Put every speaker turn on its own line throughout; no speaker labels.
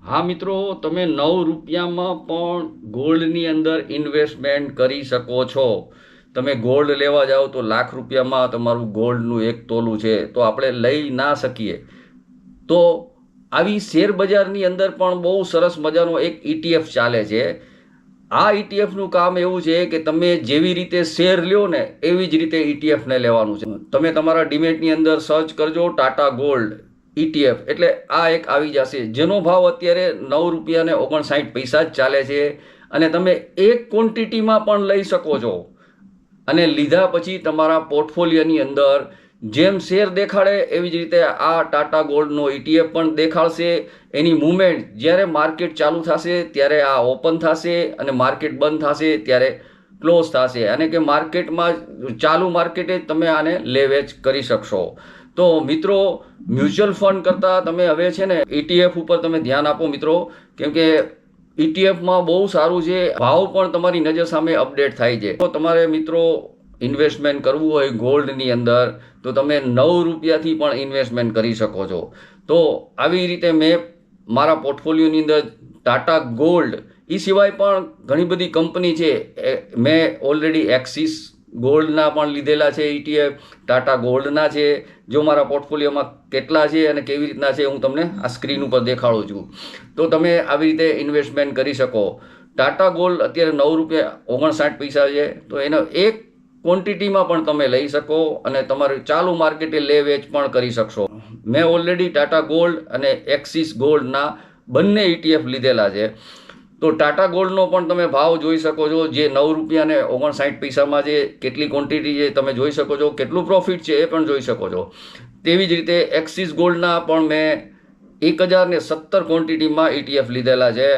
હા મિત્રો, તમે 9 રૂપિયામાં પણ ગોલ્ડની અંદર ઇન્વેસ્ટમેન્ટ કરી શકો છો. તમે ગોલ્ડ લેવા જાઓ તો લાખ રૂપિયામાં તમારું ગોલ્ડનું એક તોલું છે, તો આપણે લઈ ના શકીએ. તો આવી શેર બજારની અંદર પણ બહુ સરસ મજાનો એક ETF ચાલે છે. આ ઇટીએફનું કામ એવું છે કે તમે જેવી રીતે શેર લ્યો ને એવી જ રીતે ઇટીએફને લેવાનું છે. તમે તમારા ડીમેટની અંદર સર્ચ કરજો ટાટા ગોલ્ડ ETF, એટલે આ એક આવી જશે, જેનો ભાવ અત્યારે 9 રૂપિયા ને 59 પૈસા જ ચાલે છે. અને તમે એક ક્વોન્ટિટીમાં પણ લઈ શકો છો. અને લીધા પછી તમારા પોર્ટફોલિયોની અંદર જેમ શેર દેખાડે એવી જ રીતે આ ટાટા ગોલ્ડનો ETF પણ દેખાડશે. એની મુવમેન્ટ જ્યારે માર્કેટ ચાલુ થશે ત્યારે આ ઓપન થશે અને માર્કેટ બંધ થશે ત્યારે ક્લોઝ થશે. અને કે માર્કેટમાં ચાલુ માર્કેટે જ તમે આને લે વેચ કરી શકશો. તો મિત્રો, મ્યુચ્યુઅલ ફંડ કરતાં તમે હવે છે ને ETF ઉપર તમે ધ્યાન આપો મિત્રો, કેમ કે ઇટીએફમાં બહુ સારું છે. ભાવ પણ તમારી નજર સામે અપડેટ થાય છે. તો તમારે મિત્રો ઇન્વેસ્ટમેન્ટ કરવું હોય ગોલ્ડની અંદર તો તમે 9 રૂપિયાથી પણ ઇન્વેસ્ટમેન્ટ કરી શકો છો. તો આવી રીતે મેં મારા પોર્ટફોલિયોની અંદર ટાટા ગોલ્ડ, એ સિવાય પણ ઘણી બધી કંપની છે. મેં ઓલરેડી એક્સિસ ગોલ્ડના પણ લીધેલા છે ETF, ટાટા ગોલ્ડના છે. જો મારા પોર્ટફોલિયોમાં કેટલા છે અને કેવી રીતના છે હું તમને આ સ્ક્રીન ઉપર દેખાડું છું. તો તમે આવી રીતે ઇન્વેસ્ટમેન્ટ કરી શકો. ટાટા ગોલ્ડ અત્યારે 9 રૂપિયા 59 પૈસા છે, તો એનો એક ક્વોન્ટિટીમાં પણ તમે લઈ શકો અને તમારે ચાલુ માર્કેટે લે વેચ પણ કરી શકશો. મેં ઓલરેડી ટાટા ગોલ્ડ અને એક્સિસ ગોલ્ડના બંને ETF લીધેલા છે. તો ટાટા ગોલ્ડનો પણ તમે ભાવ જોઈ શકો છો, જે 9 રૂપિયા ને 59 પૈસામાં છે. કેટલી ક્વોન્ટિટી છે તમે જોઈ શકો છો, કેટલું પ્રોફિટ છે એ પણ જોઈ શકો છો. તેવી જ રીતે એક્સિસ ગોલ્ડના પણ મેં 1017 ક્વોન્ટિટીમાં ETF લીધેલા છે,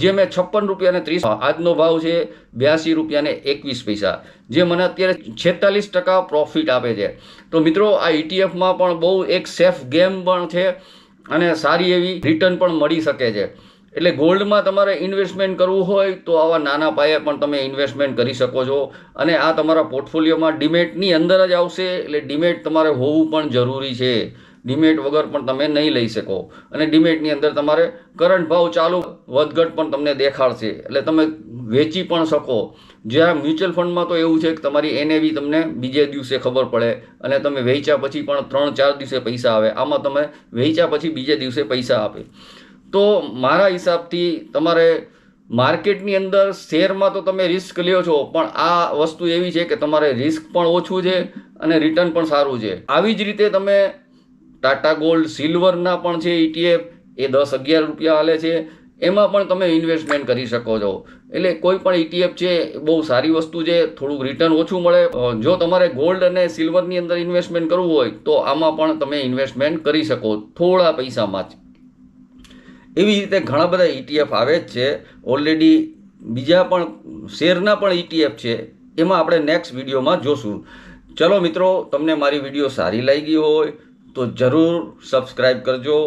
જે મેં 56 રૂપિયા ને 30, આજનો ભાવ છે 82 રૂપિયા ને 21 પૈસા, જે મને અત્યારે 46% પ્રોફિટ આપે છે. તો મિત્રો, આ ઇટીએફમાં પણ બહુ એક સેફ ગેમ પણ છે અને સારી એવી રિટર્ન પણ મળી શકે છે. એટલે ગોલ્ડમાં તમારે ઇન્વેસ્ટમેન્ટ કરવું હોય તો આવા નાના પાયે પણ તમે ઇન્વેસ્ટમેન્ટ કરી શકો છો. અને આ તમારા પોર્ટફોલિયોમાં ડીમેટની અંદર જ આવશે, એટલે ડીમેટ તમારે હોવું પણ જરૂરી છે. ડીમેટ વગર પણ તમે નહીં લઈ શકો. અને ડીમેટની અંદર તમારે કરંટ ભાવ ચાલુ વધઘટ પણ તમને દેખાડશે, એટલે તમે વેચી પણ શકો. જ્યાં મ્યુચ્યુઅલ ફંડમાં તો એવું છે કે તમારી NAV તમને બીજે દિવસે ખબર પડે અને તમે વેચ્યા પછી પણ 3-4 દિવસે પૈસા આવે. આમાં તમે વેચ્યા પછી બીજે દિવસે પૈસા આપે. તો મારા હિસાબથી તમારે માર્કેટની અંદર શેરમાં તો તમે રિસ્ક લ્યો છો, પણ આ વસ્તુ એવી છે કે તમારે રિસ્ક પણ ઓછું છે અને રિટર્ન પણ સારું છે. આવી જ રીતે તમે ટાટા ગોલ્ડ સિલ્વરના પણ છે ETF, એ 10-11 રૂપિયા હાલે છે. એમાં પણ તમે ઇન્વેસ્ટમેન્ટ કરી શકો છો. એટલે કોઈ પણ ETF છે બહુ સારી વસ્તુ છે, થોડુંક રિટર્ન ઓછું મળે. જો તમારે ગોલ્ડ અને સિલ્વરની અંદર ઇન્વેસ્ટમેન્ટ કરવું હોય તો આમાં પણ તમે ઇન્વેસ્ટમેન્ટ કરી શકો થોડા પૈસામાં જ. એવી રીતે ઘણા બધા ETF આવે જ છે. ઓલરેડી બીજા પણ શેરના પણ ETF છે, એમાં આપણે નેક્સ્ટ વિડીયોમાં જોશું. ચલો મિત્રો, તમને મારી વિડીયો સારી લાગી હોય તો જરૂર સબસ્ક્રાઈબ કરજો.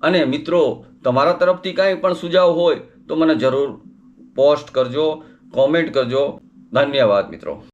અને મિત્રો, તમારા તરફથી કાંઈ પણ સુઝાવ હોય તો મને જરૂર પોસ્ટ કરજો, કોમેન્ટ કરજો. ધન્યવાદ મિત્રો.